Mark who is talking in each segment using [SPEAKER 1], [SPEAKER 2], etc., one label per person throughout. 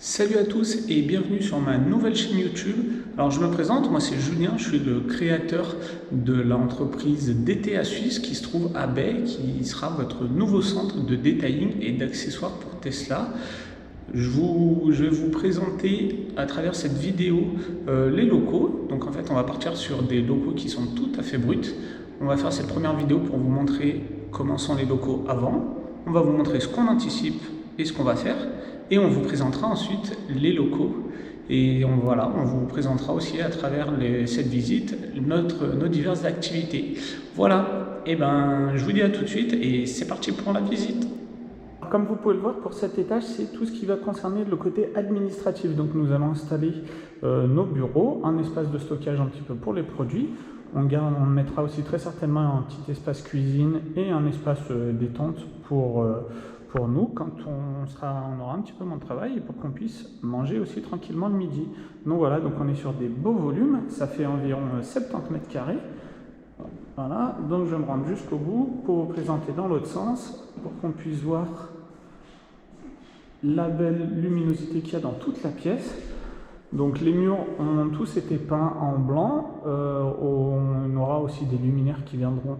[SPEAKER 1] Salut à tous et bienvenue sur ma nouvelle chaîne YouTube. Alors je me présente, moi c'est Julien, je suis le créateur de l'entreprise DTA Suisse qui se trouve à Bay, qui sera votre nouveau centre de detailing et d'accessoires pour Tesla. Je vais vous présenter à travers cette vidéo les locaux. Donc en fait on va partir sur des locaux qui sont tout à fait bruts. On va faire cette première vidéo pour vous montrer comment sont les locaux avant. On va vous montrer ce qu'on anticipe et ce qu'on va faire. Et on vous présentera ensuite les locaux. Et on vous présentera aussi à travers cette visite nos diverses activités. Voilà, et je vous dis à tout de suite et c'est parti pour la visite. Comme vous pouvez le voir, pour cet étage, c'est tout ce qui va concerner le côté administratif. Donc nous allons installer nos bureaux, un espace de stockage un petit peu pour les produits. On mettra aussi très certainement un petit espace cuisine et un espace détente pour nous quand on aura un petit peu moins de travail et pour qu'on puisse manger aussi tranquillement le midi. Donc voilà, donc on est sur des beaux volumes, ça fait environ 70 mètres carrés. Voilà, donc je vais me rendre jusqu'au bout pour vous présenter dans l'autre sens pour qu'on puisse voir la belle luminosité qu'il y a dans toute la pièce. Donc les murs ont tous été peints en blanc, on aura aussi des luminaires qui viendront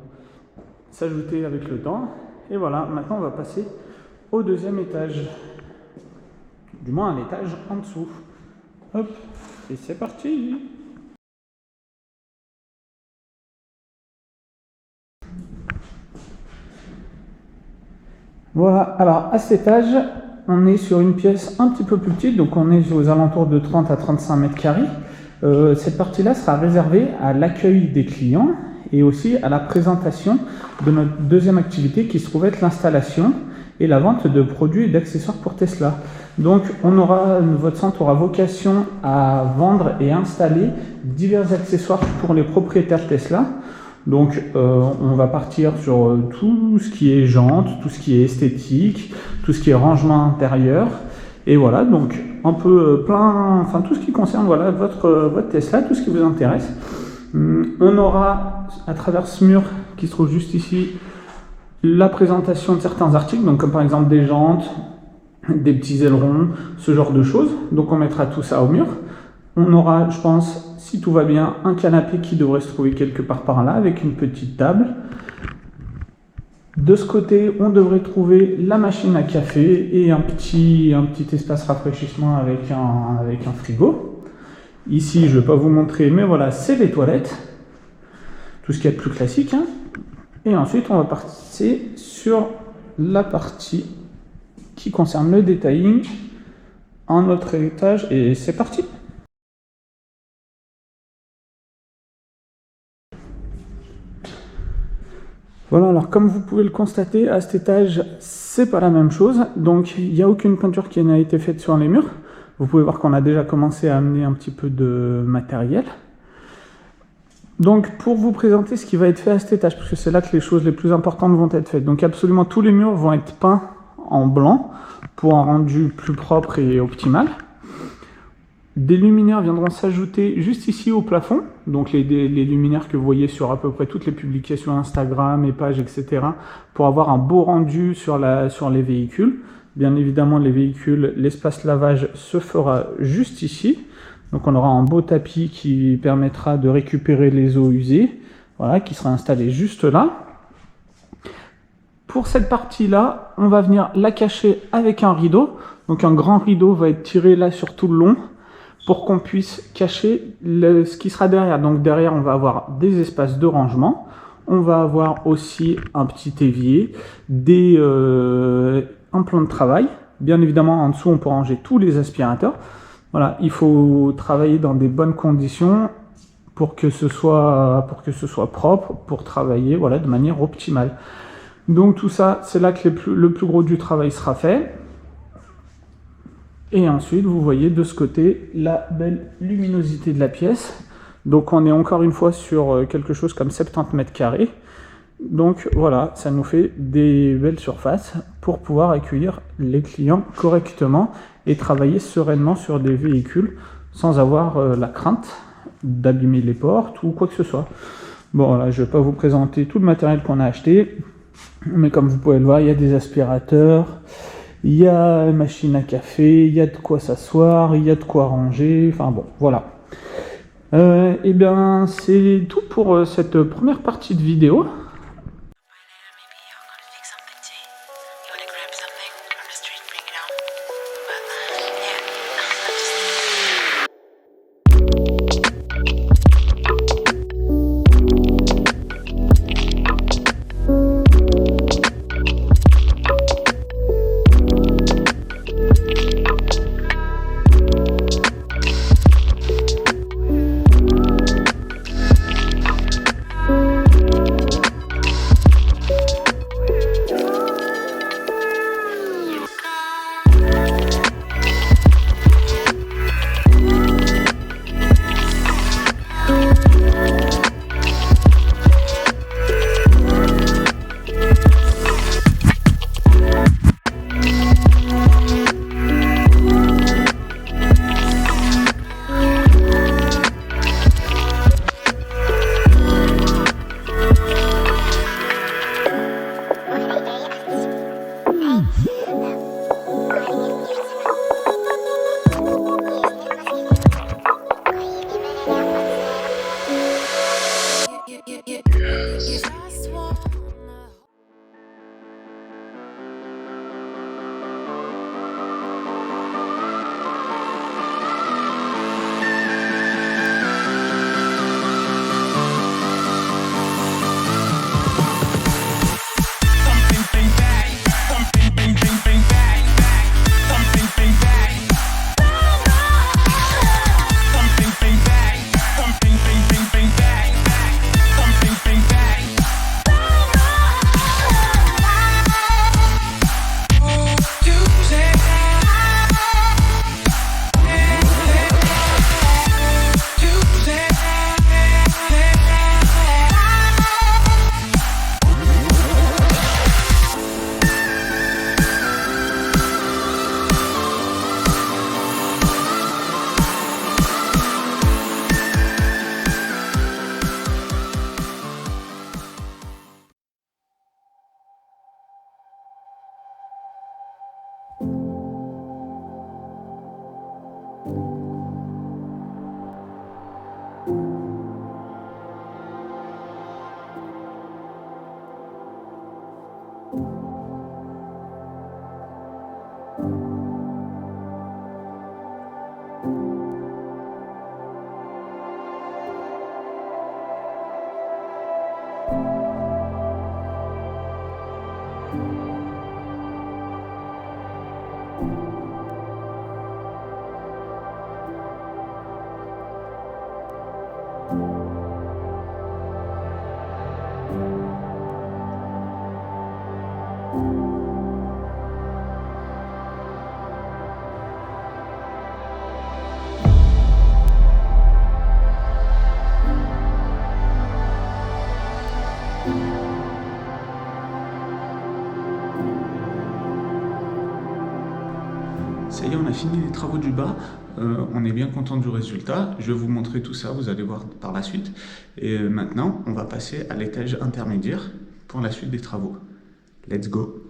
[SPEAKER 1] s'ajouter avec le temps. Et voilà, maintenant on va passer au deuxième étage, du moins à l'étage en dessous. Hop, et c'est parti. Voilà, alors à cet étage, on est sur une pièce un petit peu plus petite, donc on est aux alentours de 30 à 35 mètres carrés. Cette partie-là sera réservée à l'accueil des clients et aussi à la présentation de notre deuxième activité qui se trouve être l'installation et la vente de produits et d'accessoires pour Tesla. Donc votre centre aura vocation à vendre et installer divers accessoires pour les propriétaires Tesla. Donc on va partir sur tout ce qui est jantes, tout ce qui est esthétique, tout ce qui est rangement intérieur. Et voilà, donc un peu tout ce qui concerne votre Tesla, tout ce qui vous intéresse. On aura à travers ce mur qui se trouve juste ici la présentation de certains articles, donc comme par exemple des jantes, des petits ailerons, ce genre de choses. Donc on mettra tout ça au mur. On aura, je pense, si tout va bien, un canapé qui devrait se trouver quelque part par là avec une petite table. De ce côté, on devrait trouver la machine à café et un petit espace rafraîchissement avec un frigo. Ici, je ne vais pas vous montrer, mais voilà, c'est les toilettes. Tout ce qu'il y a de plus classique. Et ensuite, on va passer sur la partie qui concerne le detailing, un autre étage, et c'est parti. Voilà, alors comme vous pouvez le constater, à cet étage, c'est pas la même chose. Donc, il n'y a aucune peinture qui n'a été faite sur les murs. Vous pouvez voir qu'on a déjà commencé à amener un petit peu de matériel. Donc, pour vous présenter ce qui va être fait à cet étage, parce que c'est là que les choses les plus importantes vont être faites. Donc, absolument tous les murs vont être peints en blanc pour un rendu plus propre et optimal. Des luminaires viendront s'ajouter juste ici au plafond. Donc, les luminaires que vous voyez sur à peu près toutes les publications Instagram et pages, etc. pour avoir un beau rendu sur les véhicules. Bien évidemment, les véhicules, l'espace lavage se fera juste ici. Donc on aura un beau tapis qui permettra de récupérer les eaux usées, voilà, qui sera installé juste là. Pour cette partie-là, on va venir la cacher avec un rideau. Donc un grand rideau va être tiré là sur tout le long pour qu'on puisse cacher ce qui sera derrière. Donc derrière, on va avoir des espaces de rangement. On va avoir aussi un petit évier, un plan de travail. Bien évidemment, en dessous, on peut ranger tous les aspirateurs. Voilà, il faut travailler dans des bonnes conditions pour que ce soit propre, pour travailler de manière optimale. Donc tout ça, c'est là que le plus gros du travail sera fait. Et ensuite, vous voyez de ce côté la belle luminosité de la pièce. Donc on est encore une fois sur quelque chose comme 70 mètres carrés. Donc voilà, ça nous fait des belles surfaces pour pouvoir accueillir les clients correctement et travailler sereinement sur des véhicules sans avoir la crainte d'abîmer les portes ou quoi que ce soit. Bon, voilà, je ne vais pas vous présenter tout le matériel qu'on a acheté, mais comme vous pouvez le voir, il y a des aspirateurs, il y a une machine à café, il y a de quoi s'asseoir, il y a de quoi ranger, enfin bon, voilà. Et bien, c'est tout pour cette première partie de vidéo. Ça y est, on a fini les travaux du bas, on est bien content du résultat, je vais vous montrer tout ça, vous allez voir par la suite. Et maintenant, on va passer à l'étage intermédiaire pour la suite des travaux. Let's go!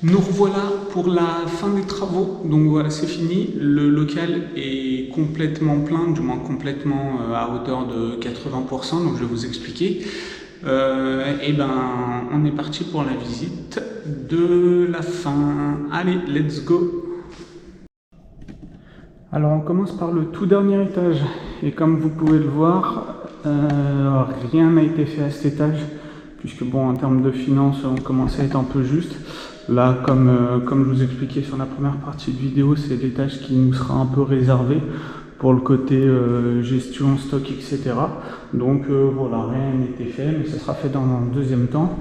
[SPEAKER 1] Nous revoilà pour la fin des travaux, donc voilà, c'est fini. Le local est complètement plein, du moins complètement à hauteur de 80%, donc je vais vous expliquer. Et ben, on est parti pour la visite de la fin. Allez, let's go! Alors on commence par le tout dernier étage, et comme vous pouvez le voir, rien n'a été fait à cet étage, puisque bon, en termes de finances, on commence à être un peu juste. Là, comme je vous expliquais sur la première partie de vidéo, c'est l'étage qui nous sera un peu réservé pour le côté gestion, stock, etc. Donc voilà, rien n'a été fait, mais ça sera fait dans un deuxième temps.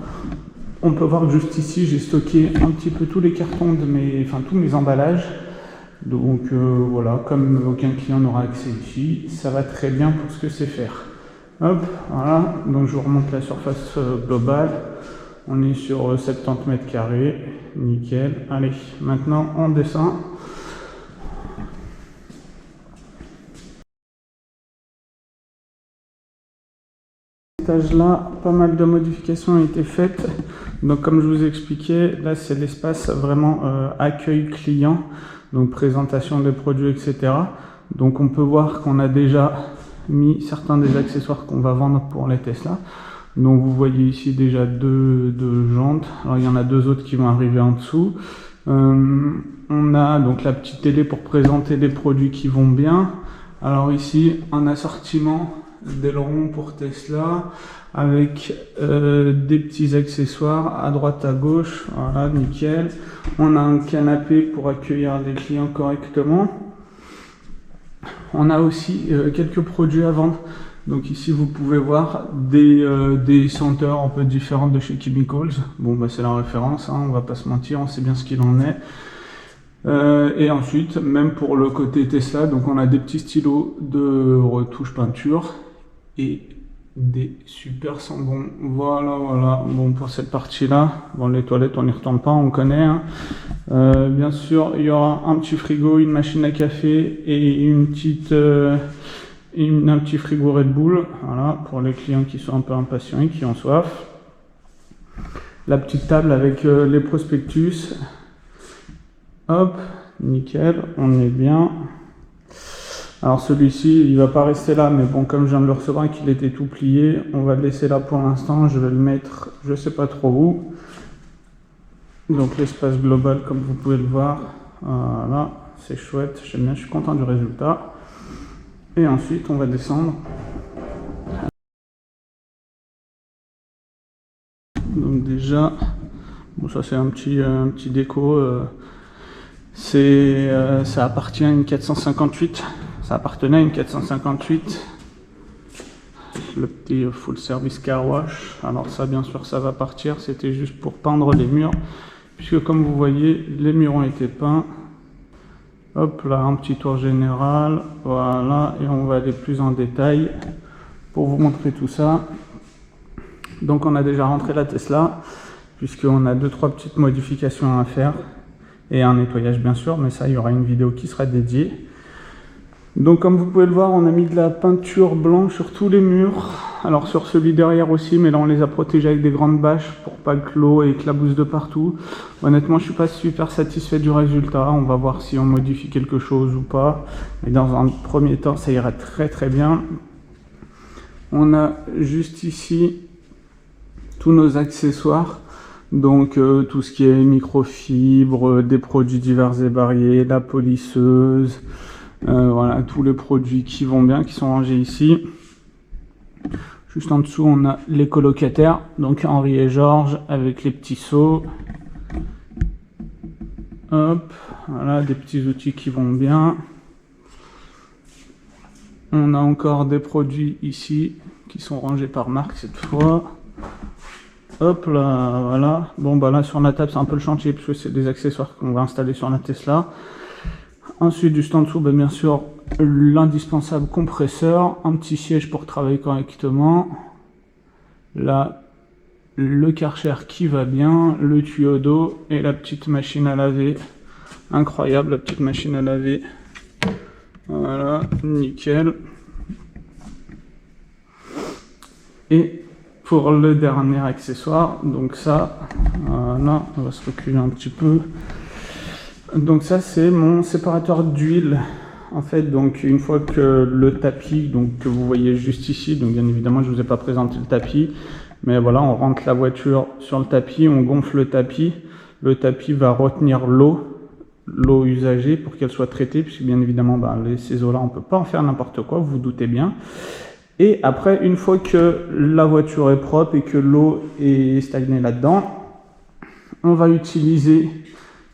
[SPEAKER 1] On peut voir que juste ici, j'ai stocké un petit peu tous les cartons de tous mes emballages. Donc voilà, comme aucun client n'aura accès ici, ça va très bien pour ce que c'est faire. Hop, voilà, donc je vous remonte la surface globale. On est sur 70 mètres carrés, nickel. Allez, maintenant on descend. Là, pas mal de modifications ont été faites. Donc comme je vous ai expliqué, là c'est l'espace vraiment accueil client, donc présentation des produits, etc. Donc on peut voir qu'on a déjà mis certains des accessoires qu'on va vendre pour les Tesla. Donc vous voyez ici déjà deux jantes. Alors il y en a deux autres qui vont arriver en dessous. On a donc la petite télé pour présenter les produits qui vont bien. Alors ici un assortiment d'ailerons pour Tesla avec des petits accessoires à droite à gauche, voilà, nickel. On a un canapé pour accueillir les clients correctement. On a aussi quelques produits à vendre. Donc ici vous pouvez voir des senteurs un peu différentes de chez Chemicals. Bon bah c'est la référence, hein, on va pas se mentir, on sait bien ce qu'il en est. Et ensuite, même pour le côté Tesla, donc on a des petits stylos de retouche peinture et des super sambons. Voilà, voilà. Bon, pour cette partie-là, bon, les toilettes, on n'y retourne pas, on connaît. Hein. Bien sûr, il y aura un petit frigo, une machine à café et un petit frigo Red Bull. Voilà, pour les clients qui sont un peu impatients et qui ont soif. La petite table avec les prospectus. Hop, nickel, on est bien. Alors celui-ci, il va pas rester là, mais bon, comme je viens de le recevoir et qu'il était tout plié, on va le laisser là pour l'instant. Je vais le mettre, je sais pas trop où. Donc l'espace global, comme vous pouvez le voir, voilà, c'est chouette, j'aime bien, je suis content du résultat. Et ensuite, on va descendre. Donc déjà, bon, ça c'est un petit déco. Ça appartient à une 458. Ça appartenait à une 458. Le petit full service car wash. Alors ça, bien sûr, ça va partir. C'était juste pour peindre les murs, puisque comme vous voyez, les murs ont été peints. Hop là, un petit tour général. Voilà, et on va aller plus en détail pour vous montrer tout ça. Donc on a déjà rentré la Tesla, puisqu'on a 2-3 petites modifications à faire. Et un nettoyage bien sûr, mais ça il y aura une vidéo qui sera dédiée. Donc comme vous pouvez le voir, on a mis de la peinture blanche sur tous les murs, alors sur celui derrière aussi, mais là on les a protégés avec des grandes bâches pour pas que l'eau éclabousse de partout. Honnêtement je suis pas super satisfait du résultat, on va voir si on modifie quelque chose ou pas, mais dans un premier temps ça ira très très bien. On a juste ici tous nos accessoires. Donc tout ce qui est microfibre, des produits divers et variés, la polisseuse, voilà, tous les produits qui vont bien, qui sont rangés ici. Juste en dessous, on a les colocataires, donc Henri et Georges avec les petits seaux. Hop, voilà, des petits outils qui vont bien. On a encore des produits ici qui sont rangés par marque cette fois. Hop là, voilà. Bon bah là sur la table c'est un peu le chantier puisque c'est des accessoires qu'on va installer sur la Tesla. Ensuite juste en dessous, bah, bien sûr l'indispensable compresseur, un petit siège pour travailler correctement. Là le Karcher qui va bien, le tuyau d'eau et la petite machine à laver. Incroyable la petite machine à laver. Voilà, nickel. Et pour le dernier accessoire, donc ça, voilà, on va se reculer un petit peu. Donc ça c'est mon séparateur d'huile. En fait, donc une fois que le tapis, donc que vous voyez juste ici, donc bien évidemment je vous ai pas présenté le tapis, mais voilà, on rentre la voiture sur le tapis, on gonfle le tapis va retenir l'eau usagée pour qu'elle soit traitée, puisque bien évidemment ces eaux là on peut pas en faire n'importe quoi, vous vous doutez bien. Et après, une fois que la voiture est propre et que l'eau est stagnée là-dedans, on va utiliser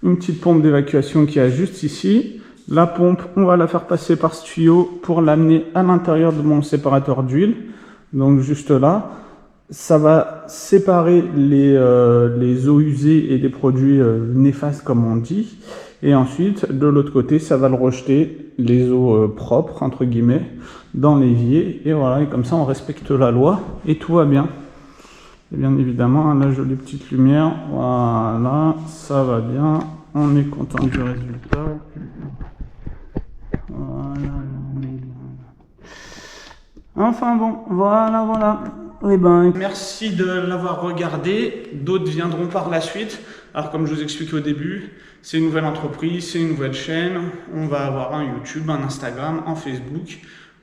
[SPEAKER 1] une petite pompe d'évacuation qui est juste ici. La pompe, on va la faire passer par ce tuyau pour l'amener à l'intérieur de mon séparateur d'huile. Donc juste là, ça va séparer les eaux usées et les produits néfastes comme on dit. Et ensuite, de l'autre côté, ça va le rejeter, les eaux propres, entre guillemets, dans l'évier. Et voilà, et comme ça, on respecte la loi et tout va bien. Et bien évidemment, la jolie petite lumière, voilà, ça va bien. On est content du résultat. Voilà, on est bien. Enfin bon, voilà. Eh ben, merci de l'avoir regardé. D'autres viendront par la suite. Alors comme je vous expliquais au début, c'est une nouvelle entreprise, c'est une nouvelle chaîne. On va avoir un YouTube, un Instagram, un Facebook.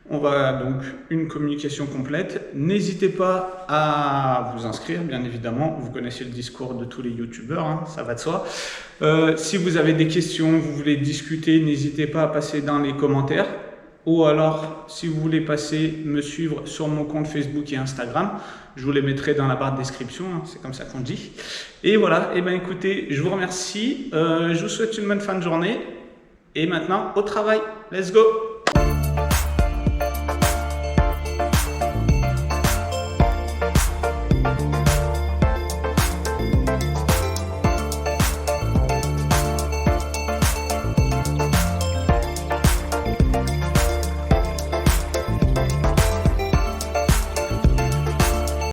[SPEAKER 1] On va donc une communication complète. N'hésitez pas à vous inscrire, bien évidemment. Vous connaissez le discours de tous les youtubeurs, hein, ça va de soi. Si vous avez des questions, vous voulez discuter, n'hésitez pas à passer dans les commentaires. Ou alors, si vous voulez passer me suivre sur mon compte Facebook et Instagram, je vous les mettrai dans la barre de description, hein, c'est comme ça qu'on dit. Et voilà, et bien écoutez, je vous remercie, je vous souhaite une bonne fin de journée. Et maintenant, au travail, let's go!